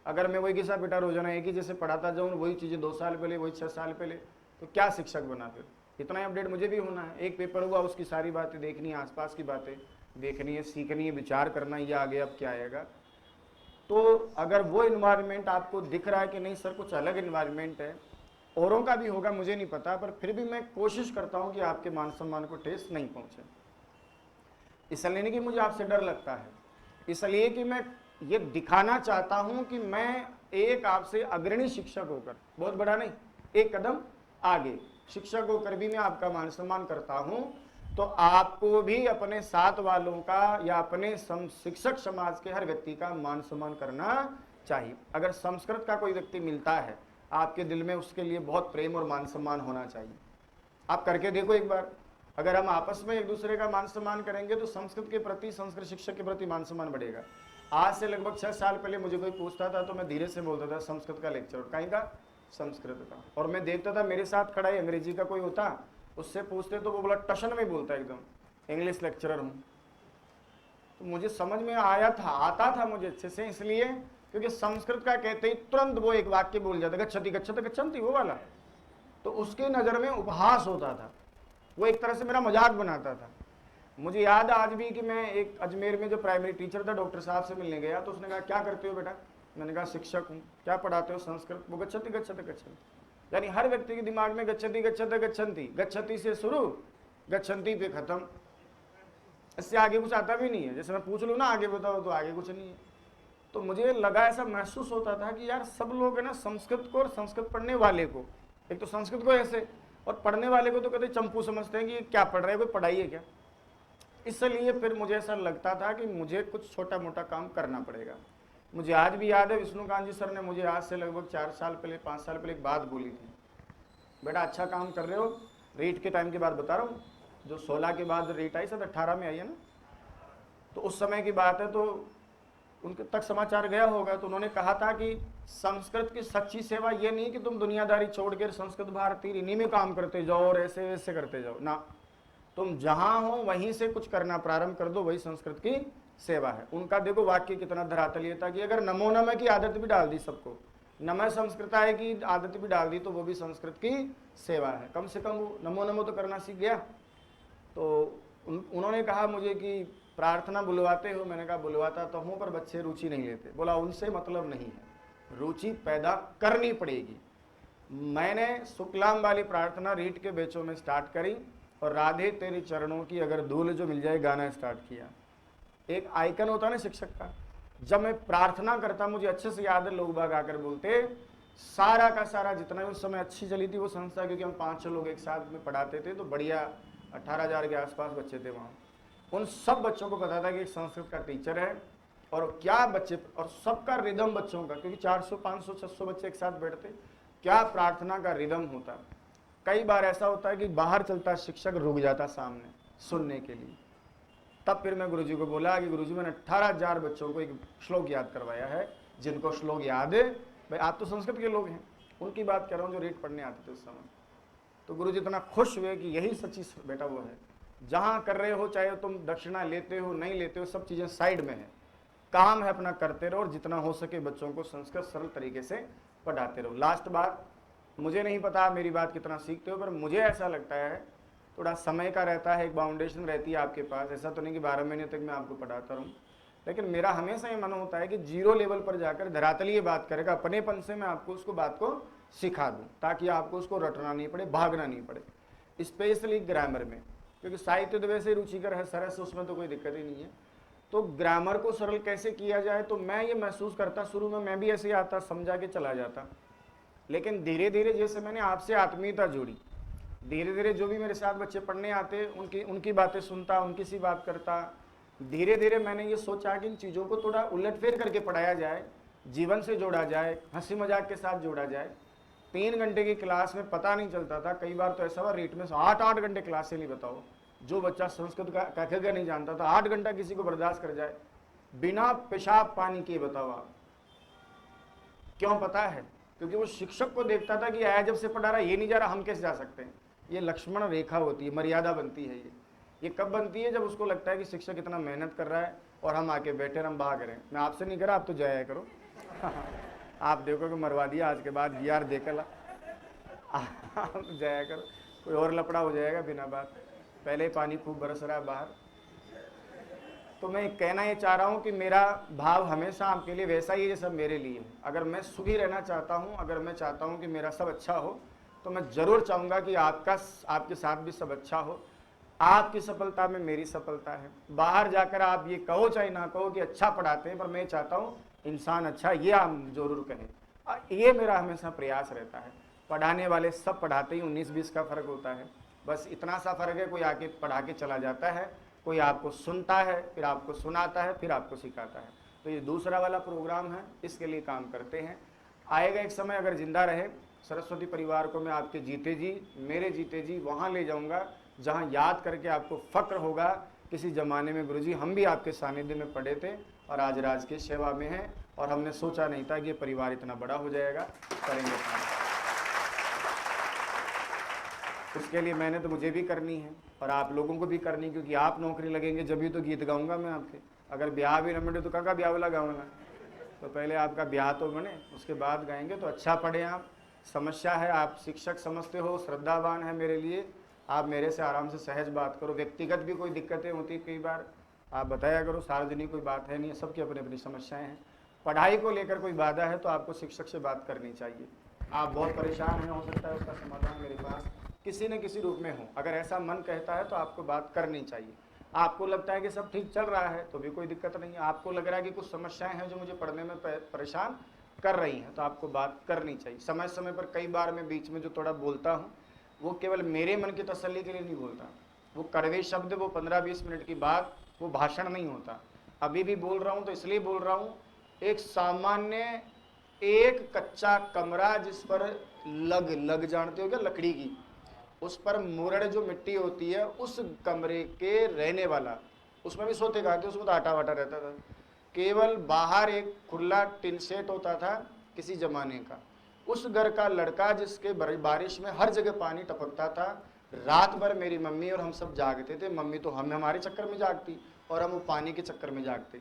अगर मैं वही घिसा पिटा रोजाना एक ही जैसे पढ़ाता जाऊँ, वही चीज़ें 2 साल पहले, वही 6 साल पहले, तो क्या शिक्षक बना फिर? इतना ही अपडेट मुझे भी होना है। एक पेपर हुआ, उसकी सारी बातें देखनी है, आसपास की बातें देखनी है, सीखनी है, विचार करना है, ये आगे अब क्या आएगा। तो अगर वो इन्वायरमेंट आपको दिख रहा है कि नहीं सर कुछ अलग इन्वायरमेंट है, औरों का भी होगा मुझे नहीं पता, पर फिर भी मैं कोशिश करता हूँ कि आपके मान सम्मान को ठेस नहीं पहुँचे। इसलिए नहीं कि मुझे आपसे डर लगता है, इसलिए कि मैं ये दिखाना चाहता हूँ कि मैं एक आपसे अग्रणी शिक्षक होकर, बहुत बड़ा नहीं, एक कदम आगे शिक्षक होकर भी मैं आपका मान सम्मान करता हूँ, तो आपको भी अपने साथ वालों का या अपने शिक्षक समाज के हर व्यक्ति का मान सम्मान करना चाहिए। अगर संस्कृत का कोई व्यक्ति मिलता है, आपके दिल में उसके लिए बहुत प्रेम और मान सम्मान होना चाहिए। आप करके देखो एक बार, अगर हम आपस में एक दूसरे का मान सम्मान करेंगे तो संस्कृत के प्रति, संस्कृत शिक्षक के प्रति मान सम्मान बढ़ेगा। आज से लगभग 6 साल पहले मुझे कोई पूछता था तो मैं धीरे से बोलता था संस्कृत का लेक्चर, कहीं का? संस्कृत का। और मैं देखता था मेरे साथ खड़ा है अंग्रेजी का कोई होता, उससे पूछते तो वो बोला टशन में बोलता एकदम, इंग्लिश लेक्चरर हूँ। तो मुझे समझ में आता था मुझे अच्छे से, इसलिए क्योंकि संस्कृत का कहते ही तुरंत वो एक वाक्य बोल जाता, गच्छति गच्छति गच्छन्ति, वो वाला। तो उसके नज़र में उपहास होता था, वो एक तरह से मेरा मजाक बनाता था। मुझे याद आज भी कि मैं एक अजमेर में जो प्राइमरी टीचर था, डॉक्टर साहब से मिलने गया, तो उसने कहा क्या करते हो बेटा? मैंने कहा शिक्षक हूँ। क्या पढ़ाते हो? संस्कृत। वो गच्छति गच्छति गच्छन्ति, यानी हर व्यक्ति के दिमाग में गच्छति गच्छति गच्छन्ति, गच्छति से शुरू, गच्छन्ति पे खत्म, इससे आगे कुछ आता भी नहीं है। जैसे मैं पूछ लूँ ना आगे बताओ, तो आगे कुछ नहीं है। तो मुझे लगा, ऐसा महसूस होता था कि यार सब लोग है ना संस्कृत को और संस्कृत पढ़ने वाले को, एक तो संस्कृत को ऐसे और पढ़ने वाले को तो कहते चंपू समझते हैं कि क्या पढ़ रहे हैं, कोई पढ़ाई है क्या। इसलिए फिर मुझे ऐसा लगता था कि मुझे कुछ छोटा मोटा काम करना पड़ेगा। मुझे आज भी याद है विष्णुकांत जी सर ने मुझे आज से लगभग 4 साल पहले, 5 साल पहले एक बात बोली थी, बेटा अच्छा काम कर रहे हो, रीट के टाइम की बात बता रहा हूँ, जो 16 के बाद रीट आई, सब 18 में आई है ना, तो उस समय की बात है, तो उनके तक समाचार गया होगा। तो उन्होंने कहा था कि संस्कृत की सच्ची सेवा ये नहीं कि तुम दुनियादारी छोड़कर संस्कृत भारती इन्हीं में काम करते जाओ और ऐसे वैसे करते जाओ ना, तुम जहां हो वहीं से कुछ करना प्रारंभ कर दो, वही संस्कृत की सेवा है। उनका देखो वाक्य कितना धरातलीय था कि अगर नमो नमः की आदत भी डाल दी सबको, नमः संस्कृताय की आदत भी डाल दी, तो वो भी संस्कृत की सेवा है। कम से कम वो नमो नमो तो करना सीख गया। तो उन्होंने कहा मुझे कि प्रार्थना बुलवाते हो? मैंने कहा बुलवाता तो हूँ, पर बच्चे रुचि नहीं लेते। बोला उनसे मतलब नहीं है, रुचि पैदा करनी पड़ेगी। मैंने शुक्लाम वाली प्रार्थना रीट के बेचों में स्टार्ट करी और राधे तेरे चरणों की अगर धूल जो मिल जाए गाना स्टार्ट किया। एक आइकन होता है ना शिक्षक का, जब मैं प्रार्थना करता मुझे अच्छे से याद है, लोग बाग आकर बोलते सारा का सारा जितना भी उस समय अच्छी चली थी वो संस्था, क्योंकि हम 5-6 लोग एक साथ में पढ़ाते थे, तो बढ़िया 18,000 के आसपास बच्चे थे वहाँ। उन सब बच्चों को पता था कि एक संस्कृत का टीचर है और क्या बच्चे, और सबका रिदम बच्चों का, क्योंकि 400, 500, 600 बच्चे एक साथ बैठते, क्या प्रार्थना का रिदम होता। कई बार ऐसा होता है कि बाहर चलता शिक्षक रुक जाता सामने सुनने के लिए। तब फिर मैं गुरुजी को बोला कि गुरुजी मैंने 18,000 बच्चों को एक श्लोक याद करवाया है, जिनको श्लोक याद है, भाई आप तो संस्कृत के लोग हैं, उनकी बात कर रहा हूँ जो रीट पढ़ने आते थे उस समय। तो गुरुजी इतना खुश हुए कि यही सच्ची बेटा वो है, जहाँ कर रहे हो चाहे तुम दक्षिणा लेते हो नहीं लेते हो, सब चीज़ें साइड में है, काम है अपना करते रहो और जितना हो सके बच्चों को संस्कृत सरल तरीके से पढ़ाते रहो। लास्ट बात, मुझे नहीं पता मेरी बात कितना सीखते हो, पर मुझे ऐसा लगता है थोड़ा समय का रहता है, एक बाउंडेशन रहती है आपके पास। ऐसा तो नहीं कि 12 महीने तक मैं आपको पढ़ाता रहूँ, लेकिन मेरा हमेशा ये मन होता है कि 0 लेवल पर जाकर धरातलीय बात करेगा, अपनेपन से मैं आपको उसको बात को सिखा दूँ, ताकि आपको उसको रटना नहीं पड़े, भागना नहीं पड़े। स्पेशली ग्रामर में क्योंकि साहित्य तो वैसे रुचिकर है, सरस, उसमें तो कोई दिक्कत ही नहीं है। तो ग्रामर को सरल कैसे किया जाए, तो मैं ये महसूस करता, शुरू में मैं भी ऐसे ही आता, समझा के चला जाता, लेकिन धीरे धीरे जैसे मैंने आपसे आत्मीयता जोड़ी, धीरे धीरे जो भी मेरे साथ बच्चे पढ़ने आते उनकी बातें सुनता, उनकी सी बात करता, धीरे धीरे मैंने ये सोचा कि इन चीज़ों को थोड़ा उलटफेर करके पढ़ाया जाए, जीवन से जोड़ा जाए, हंसी मजाक के साथ जोड़ा जाए। 3 घंटे की क्लास में पता नहीं चलता था, कई बार तो ऐसा हुआ रेट में 8-8 घंटे क्लास से नहीं, बताओ जो बच्चा संस्कृत का क नहीं जानता था 8 घंटा किसी को बर्दाश्त कर जाए बिना पेशाब पानी किए, बताओ आप। क्यों पता है? क्योंकि वो शिक्षक को देखता था कि आया जब से पढ़ा रहा, ये नहीं जा रहा, हम कैसे जा सकते हैं। ये लक्ष्मण रेखा होती है, मर्यादा बनती है। ये कब बनती है? जब उसको लगता है कि शिक्षक इतना मेहनत कर रहा है और हम आके बैठे हम भाग रहे हैं। मैं आपसे नहीं कर रहा, आप तो जाया करो आप देखो कि मरवा दिया आज के बाद यार, देकर आप जाया करो, कोई और लपड़ा हो जाएगा बिना बात, पहले ही पानी खूब बरस रहा है बाहर। तो मैं कहना ये चाह रहा हूँ कि मेरा भाव हमेशा आपके लिए वैसा ही है जैसा मेरे लिए है। अगर मैं सुखी रहना चाहता हूँ, अगर मैं चाहता हूँ कि मेरा सब अच्छा हो, तो मैं ज़रूर चाहूँगा कि आपके साथ भी सब अच्छा हो। आपकी सफलता में मेरी सफलता है। बाहर जाकर आप ये कहो चाहे ना कहो कि अच्छा पढ़ाते हैं, पर मैं चाहता हूँ इंसान अच्छा, ये आप जरूर कहें। ये मेरा हमेशा प्रयास रहता है। पढ़ाने वाले सब पढ़ाते ही 19-20 का फ़र्क होता है, बस इतना सा फ़र्क है, कोई आके पढ़ा के चला जाता है, कोई आपको सुनता है, फिर आपको सुनाता है, फिर आपको सिखाता है। तो ये दूसरा वाला प्रोग्राम है, इसके लिए काम करते हैं। आएगा एक समय, अगर जिंदा रहे, सरस्वती परिवार को मैं आपके जीते जी, मेरे जीते जी वहाँ ले जाऊँगा जहाँ याद करके आपको फ़क्र होगा, किसी ज़माने में गुरुजी हम भी आपके सानिध्य में पढ़े थे और आज राज की सेवा में हैं, और हमने सोचा नहीं था कि ये परिवार इतना बड़ा हो जाएगा। करेंगे काम, उसके लिए मेहनत मुझे भी करनी है और आप लोगों को भी करनी, क्योंकि आप नौकरी लगेंगे जब भी तो गीत गाऊंगा मैं आपके। अगर ब्याह भी न मिले तो कहाँ का ब्याह वाला गाऊंगा? तो पहले आपका ब्याह तो बने, उसके बाद गाएंगे। तो अच्छा पढ़े आप। समस्या है, आप शिक्षक समझते हो, श्रद्धावान है मेरे लिए, आप मेरे से आराम से सहज बात करो। व्यक्तिगत भी कोई दिक्कतें होती कई बार, आप बताया करो, सार्वजनिक कोई बात है नहीं है, सबकी अपनी अपनी समस्याएं हैं। पढ़ाई को लेकर कोई बाधा है तो आपको शिक्षक से बात करनी चाहिए। आप बहुत परेशान हैं, हो सकता है उसका समाधान मेरे पास किसी न किसी रूप में हो। अगर ऐसा मन कहता है तो आपको बात करनी चाहिए। आपको लगता है कि सब ठीक चल रहा है तो भी कोई दिक्कत नहीं है। आपको लग रहा है कि कुछ समस्याएं हैं जो मुझे पढ़ने में परेशान कर रही हैं, तो आपको बात करनी चाहिए। समय समय पर कई बार मैं बीच में जो थोड़ा बोलता हूँ वो केवल मेरे मन की तसल्ली के लिए नहीं बोलता। वो कड़वे शब्द, वो 15-20 मिनट की बात, वो भाषण नहीं होता। अभी भी बोल रहा हूँ तो इसलिए बोल रहा हूँ, एक सामान्य एक कच्चा कमरा जिस पर लग जानते हो क्या, लकड़ी की, उस पर मुरड़ जो मिट्टी होती है, उस कमरे के रहने वाला, उसमें भी सोते खाते, उसमें तो आटा वाटा रहता था। केवल बाहर एक खुला टिन सेट होता था किसी जमाने का, उस घर का लड़का जिसके बारिश में हर जगह पानी टपकता था। रात भर मेरी मम्मी और हम सब जागते थे। मम्मी तो हमारे चक्कर में जागती और हम वो पानी के चक्कर में जागते।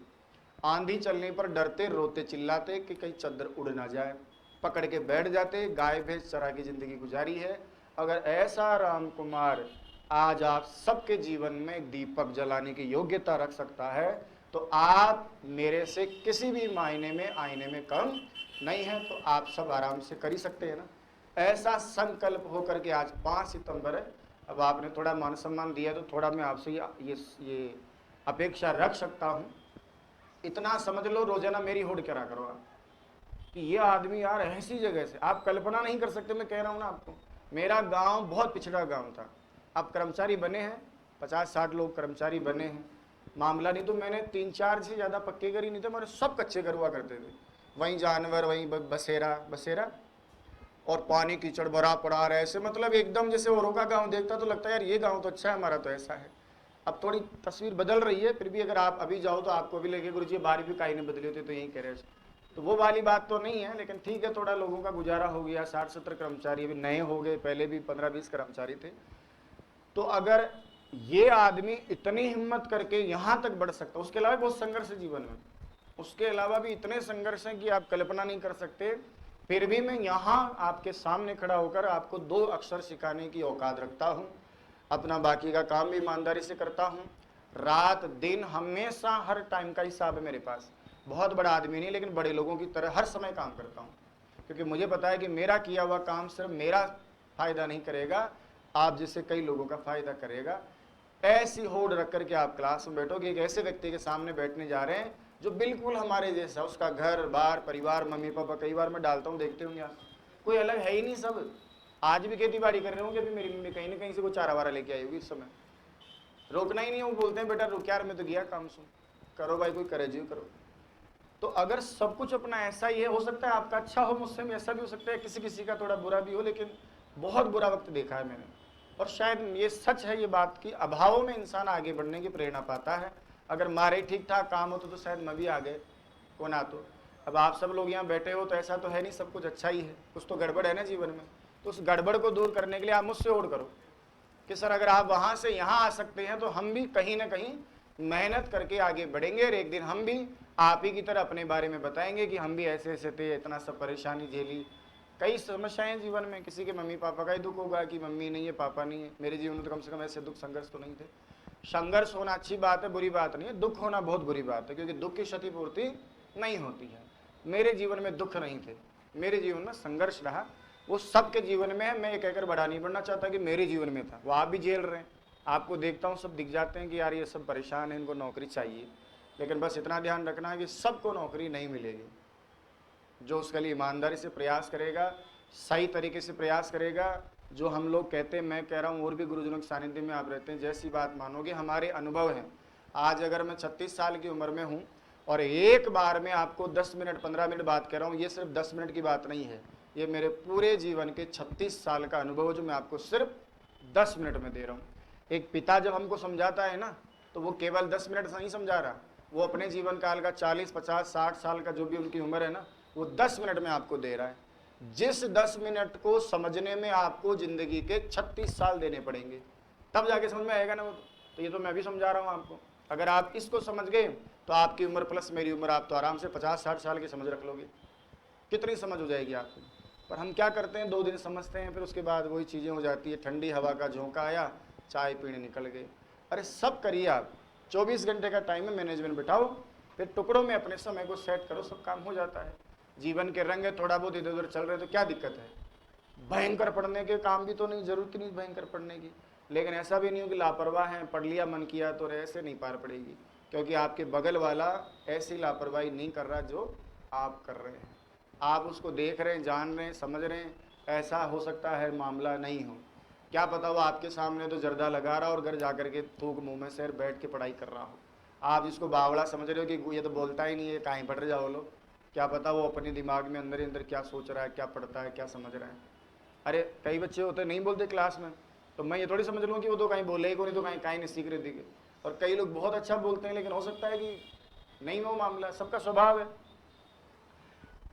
आंधी चलने पर डरते, रोते, चिल्लाते कि कहीं चद्दर उड़ ना जाए। पकड़ के बैठ जाते। गाय भैंस चरा की जिंदगी गुजारी है। अगर ऐसा राम कुमार आज आप सबके जीवन में एक दीपक जलाने की योग्यता रख सकता है, तो आप मेरे से किसी भी मायने में आईने में कम नहीं है। तो आप सब आराम से कर ही सकते हैं ना। ऐसा संकल्प होकर के आज 5 सितंबर है। अब आपने थोड़ा मान सम्मान दिया तो थोड़ा मैं आपसे ये अपेक्षा रख सकता हूँ। इतना समझ लो, रोजाना मेरी होड़ करा करो आप कि ये आदमी यार ऐसी जगह से, आप कल्पना नहीं कर सकते। मैं कह रहा हूँ ना आपको, मेरा गांव बहुत पिछड़ा गांव था। अब कर्मचारी बने हैं, 50-60 लोग कर्मचारी बने हैं। मामला नहीं तो मैंने 3-4 से ज़्यादा पक्के घर ही नहीं थे, हमारे सब कच्चे घर हुआ करते थे। वहीं जानवर, वहीं बसेरा और पानी कीचड़ भरा पड़ा रहे ऐसे, मतलब एकदम जैसे औरों का गाँव देखता तो लगता है यार ये गाँव तो अच्छा है, हमारा तो ऐसा है। अब थोड़ी तस्वीर बदल रही है, फिर भी अगर आप अभी जाओ तो आपको भी लगे गुरुजी बाहर भी काई नहीं बदली होती, तो यही कह रहे हैं। तो वो वाली बात तो नहीं है, लेकिन ठीक है, थोड़ा लोगों का गुजारा हो गया। 60-70 कर्मचारी अभी नए हो गए, पहले भी 15-20 कर्मचारी थे। तो अगर ये आदमी इतनी हिम्मत करके यहाँ तक बढ़ सकता, उसके अलावा बहुत संघर्ष है जीवन में, उसके अलावा भी इतने संघर्ष हैं कि आप कल्पना नहीं कर सकते। फिर भी मैं यहाँ आपके सामने खड़ा होकर आपको 2 अक्षर सिखाने की औकात रखता हूँ। अपना बाकी का काम भी ईमानदारी से करता हूँ। रात दिन हमेशा हर टाइम का हिसाब है मेरे पास। बहुत बड़ा आदमी नहीं, लेकिन बड़े लोगों की तरह हर समय काम करता हूँ, क्योंकि मुझे पता है कि मेरा किया हुआ काम सिर्फ मेरा फायदा नहीं करेगा, आप जैसे कई लोगों का फायदा करेगा। ऐसी होड़ रख करके आप क्लास में बैठोगे, एक ऐसे व्यक्ति के सामने बैठने जा रहे हैं जो बिल्कुल हमारे जैसा, उसका घर बार परिवार मम्मी पापा, कई बार मैं डालता हूँ देखते होंगे आप, कोई अलग है ही नहीं, सब आज भी खेती बाड़ी कर रहे होंगे, अभी मेरी मम्मी कहीं ना कहीं से कोई चारा वारा लेके आई होगी इस समय, रोकना ही नहीं है, वो बोलते हैं बेटा रुक यार मैं तो गया काम सुन, करो भाई कोई करे जी करो। तो अगर सब कुछ अपना ऐसा ही है, हो सकता है आपका अच्छा हो, मुझसे भी ऐसा भी हो सकता है, किसी किसी का थोड़ा बुरा भी हो, लेकिन बहुत बुरा वक्त देखा है मैंने। और शायद ये सच है ये बात कि अभाव में इंसान आगे बढ़ने की प्रेरणा पाता है। अगर मारे ठीक ठाक काम होता तो शायद मैं भी आगे को ना। तो अब आप सब लोग यहाँ बैठे हो तो ऐसा तो है नहीं सब कुछ अच्छा ही है, कुछ तो गड़बड़ है ना जीवन में। तो उस गड़बड़ को दूर करने के लिए आप मुझसे होड़ करो कि सर अगर आप वहाँ से यहाँ आ सकते हैं तो हम भी कहीं ना कहीं मेहनत करके आगे बढ़ेंगे, और एक दिन हम भी आप ही की तरह अपने बारे में बताएंगे कि हम भी ऐसे ऐसे थे, इतना सब परेशानी झेली, कई समस्याएं जीवन में। किसी के मम्मी पापा का ही दुख होगा कि मम्मी नहीं है पापा नहीं है, मेरे जीवन में तो कम से कम ऐसे दुख संघर्ष तो नहीं थे। संघर्ष होना अच्छी बात है, बुरी बात नहीं है, दुख होना बहुत बुरी बात है, क्योंकि दुख की क्षतिपूर्ति नहीं होती है। मेरे जीवन में दुख नहीं थे, मेरे जीवन में संघर्ष रहा, वो सबके जीवन में है। मैं ये कहकर बड़ा नहीं बढ़ना चाहता कि मेरे जीवन में था, वो आप भी झेल रहे हैं। आपको देखता हूँ सब दिख जाते हैं कि यार ये सब परेशान है, इनको नौकरी चाहिए, लेकिन बस इतना ध्यान रखना है कि सबको नौकरी नहीं मिलेगी। जो उसके लिए ईमानदारी से प्रयास करेगा, सही तरीके से प्रयास करेगा, जो हम लोग कहते हैं, मैं कह रहा हूँ और भी गुरुजनों के सानिध्य में आप रहते हैं, जैसी बात मानोगे हमारे अनुभव हैं। आज अगर मैं 36 साल की उम्र में हूँ और एक बार में आपको 10 मिनट 15 मिनट बात कह रहा हूँ, ये सिर्फ 10 मिनट की बात नहीं है, ये मेरे पूरे जीवन के 36 साल का अनुभव है जो मैं आपको सिर्फ 10 मिनट में दे रहा हूँ। एक पिता जब हमको समझाता है ना, तो वो केवल 10 मिनट से नहीं समझा रहा, वो अपने जीवन काल का 40 50 60 साल का जो भी उनकी उम्र है ना, वो 10 मिनट में आपको दे रहा है। जिस 10 मिनट को समझने में आपको जिंदगी के 36 साल देने पड़ेंगे, तब जाके समझ में आएगा ना वो। तो ये तो मैं भी समझा रहा हूँ आपको, अगर आप इसको समझ गए तो आपकी उम्र प्लस मेरी उम्र, आप तो आराम से 50 60 साल की समझ रख लोगे, कितनी समझ हो जाएगी आपको। पर हम क्या करते हैं, 2 दिन समझते हैं, फिर उसके बाद वही चीज़ें हो जाती है, ठंडी हवा का झोंका आया, चाय पीने निकल गए। अरे सब करिए आप, 24 घंटे का टाइम में मैनेजमेंट बिठाओ, फिर टुकड़ों में अपने समय को सेट करो, सब काम हो जाता है। जीवन के रंग है, थोड़ा बहुत इधर उधर चल रहे तो क्या दिक्कत है, भयंकर पढ़ने के काम भी तो नहीं, जरूरत नहीं भयंकर पढ़ने की, लेकिन ऐसा भी नहीं हो कि लापरवाह हैं, पढ़ लिया मन किया तो ऐसे नहीं पार पड़ेगी, क्योंकि आपके बगल वाला ऐसी लापरवाही नहीं कर रहा जो आप कर रहे हैं। आप उसको देख रहे हैं, जान रहे हैं, समझ रहे हैं, ऐसा हो सकता है मामला नहीं हो, क्या पता वो आपके सामने तो जर्दा लगा रहा और घर जाकर के थूक मुंह में से बैठ के पढ़ाई कर रहा हो। आप जिसको बावड़ा समझ रहे हो कि ये तो बोलता ही नहीं है, कहीं पढ़ जाओ लो, क्या पता वो अपने दिमाग में अंदर ही अंदर क्या सोच रहा है, क्या पढ़ता है, क्या समझ रहा है। अरे कई बच्चे होते नहीं बोलते क्लास में, तो मैं ये थोड़ी समझ लूँ कि वो तो कहीं बोले ही को नहीं, तो कहीं कहीं नहीं सीख रहे थे। और कई लोग बहुत अच्छा बोलते हैं, लेकिन हो सकता है कि नहीं वो मामला, सबका स्वभाव है।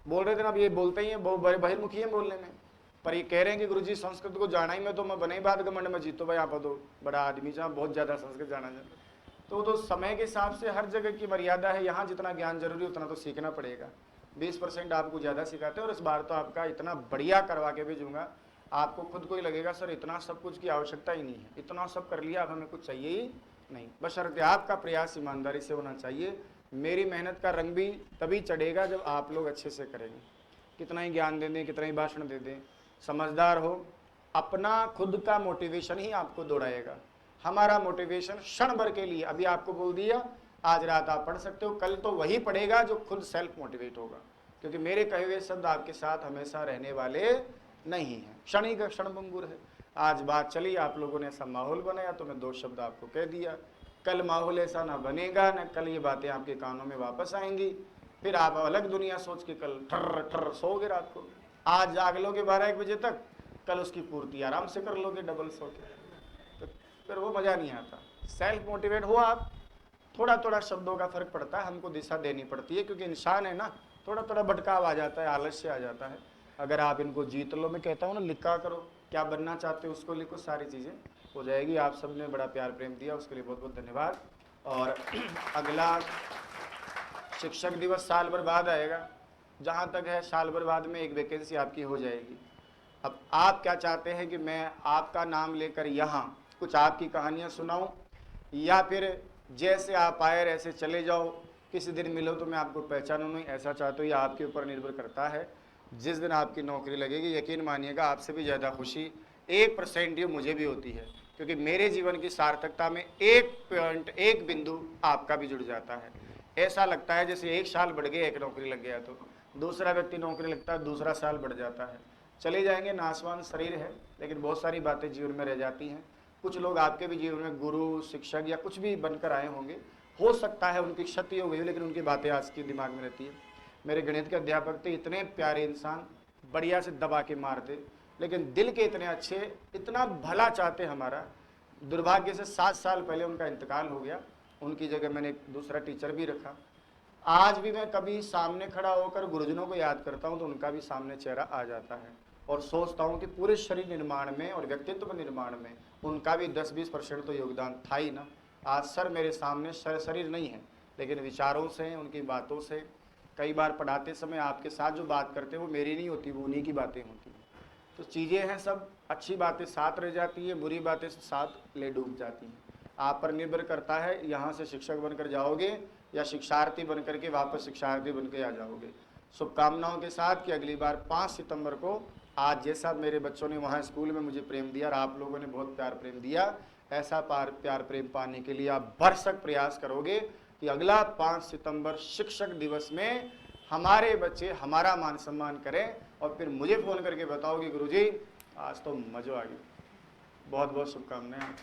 बोल रहे थे ना, अब ये बोलते ही हैं, बहुत बड़े बहिर्मुखी हैं बोलने में, पर ये कह रहे हैं कि गुरुजी संस्कृत को जाना ही मैं तो मैं बने ही बात घमंड में जीतो भाई, आप तो बड़ा आदमी जहाँ बहुत ज़्यादा संस्कृत जाना जाता। तो समय के हिसाब से हर जगह की मर्यादा है, यहाँ जितना ज्ञान जरूरी उतना तो सीखना पड़ेगा। 20% आपको ज़्यादा सिखाते हैं, और इस बार तो आपका इतना बढ़िया करवा के भेजूंगा, आपको खुद को ही लगेगा सर इतना सब कुछ की आवश्यकता ही नहीं है, इतना सब कर लिया, अब हमें कुछ चाहिए ही नहीं। बशर्ते आपका प्रयास ईमानदारी से होना चाहिए। मेरी मेहनत का रंग भी तभी चढ़ेगा जब आप लोग अच्छे से करेंगे। कितना ही ज्ञान दे दें, कितना ही भाषण दे दें, समझदार हो, अपना खुद का मोटिवेशन ही आपको दौड़ाएगा। हमारा मोटिवेशन क्षण भर के लिए, अभी आपको बोल दिया आज रात आप पढ़ सकते हो, कल तो वही पढ़ेगा जो खुद सेल्फ मोटिवेट होगा, क्योंकि मेरे कहे हुए शब्द आपके साथ हमेशा रहने वाले नहीं हैं, क्षणिक क्षणभंगुर है। आज बात चली, आप लोगों ने ऐसा माहौल बनाया तो मैं 2 शब्द आपको कह दिया, कल माहौल ऐसा ना बनेगा, ना कल ये बातें आपके कानों में वापस आएंगी, फिर आप अलग दुनिया सोच के कल ठर्र ठर्र सोओगे रात को। आज जाग लोगे 12-1 बजे तक, कल उसकी पूर्ति आराम से कर लोगे डबल सो के, तो फिर वो मज़ा नहीं आता। सेल्फ मोटिवेट हो आप, थोड़ा थोड़ा शब्दों का फर्क पड़ता है, हमको दिशा देनी पड़ती है, क्योंकि इंसान है ना, थोड़ा थोड़ा भटकाव आ जाता है, आलस्य आ जाता है। अगर आप इनको जीत लो, मैं कहता हूँ ना, लिखा करो, क्या बनना चाहते हो उसको लिखो, सारी चीज़ें हो जाएगी। आप सबने बड़ा प्यार प्रेम दिया, उसके लिए बहुत बहुत धन्यवाद। और अगला शिक्षक दिवस साल भर बाद आएगा, जहाँ तक है साल भर बाद में एक वैकेंसी आपकी हो जाएगी। अब आप क्या चाहते हैं कि मैं आपका नाम लेकर यहाँ कुछ आपकी कहानियाँ सुनाऊँ, या फिर जैसे आप आए ऐसे चले जाओ, किसी दिन मिलो तो मैं आपको पहचानूँ नहीं, ऐसा चाहते हो? ये आपके ऊपर निर्भर करता है। जिस दिन आपकी नौकरी लगेगी, यकीन मानिएगा आपसे भी ज़्यादा खुशी 1% ही मुझे भी होती है, क्योंकि मेरे जीवन की सार्थकता में एक पॉइंट, एक बिंदु आपका भी जुड़ जाता है। ऐसा लगता है जैसे एक साल बढ़ गया, एक नौकरी लग गया, तो दूसरा व्यक्ति नौकरी लगता है, दूसरा साल बढ़ जाता है। चले जाएंगे, नासवान शरीर है, लेकिन बहुत सारी बातें जीवन में रह जाती हैं। कुछ लोग आपके भी जीवन में गुरु, शिक्षक या कुछ भी बनकर आए होंगे, हो सकता है उनकी क्षति हो गई हो, लेकिन उनकी बातें आज के दिमाग में रहती है। मेरे गणित के अध्यापक थे, इतने प्यारे इंसान, बढ़िया से दबा के मारते, लेकिन दिल के इतने अच्छे, इतना भला चाहते हमारा। दुर्भाग्य से 7 साल पहले उनका इंतकाल हो गया। उनकी जगह मैंने एक दूसरा टीचर भी रखा। आज भी मैं कभी सामने खड़ा होकर गुरुजनों को याद करता हूँ तो उनका भी सामने चेहरा आ जाता है, और सोचता हूँ कि पूरे शरीर निर्माण में और व्यक्तित्व निर्माण में उनका भी 10-20% तो योगदान था ही ना। आज सर मेरे सामने, शरीर नहीं है, लेकिन विचारों से, उनकी बातों से। कई बार पढ़ाते समय आपके साथ जो बात करते हैं वो मेरी नहीं होती, वो उन्हीं की बातें होती हैं। तो चीज़ें हैं, सब अच्छी बातें साथ रह जाती है, बुरी बातें साथ ले डूब जाती हैं। आप पर निर्भर करता है, यहाँ से शिक्षक बनकर जाओगे या शिक्षार्थी बनकर के वापस शिक्षार्थी बन के आ जाओगे। शुभकामनाओं के साथ कि अगली बार 5 सितंबर को, आज जैसा मेरे बच्चों ने वहाँ स्कूल में मुझे प्रेम दिया और आप लोगों ने बहुत प्यार प्रेम दिया, ऐसा प्यार प्रेम पाने के लिए आप भरसक प्रयास करोगे कि अगला 5 सितंबर शिक्षक दिवस में हमारे बच्चे हमारा मान सम्मान करें, और फिर मुझे फ़ोन करके बताओ कि गुरुजी आज तो मज़ा आ गया। बहुत बहुत शुभकामनाएं।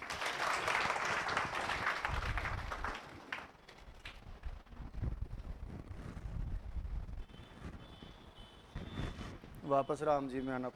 वापस राम जी में आना पड़ेगा।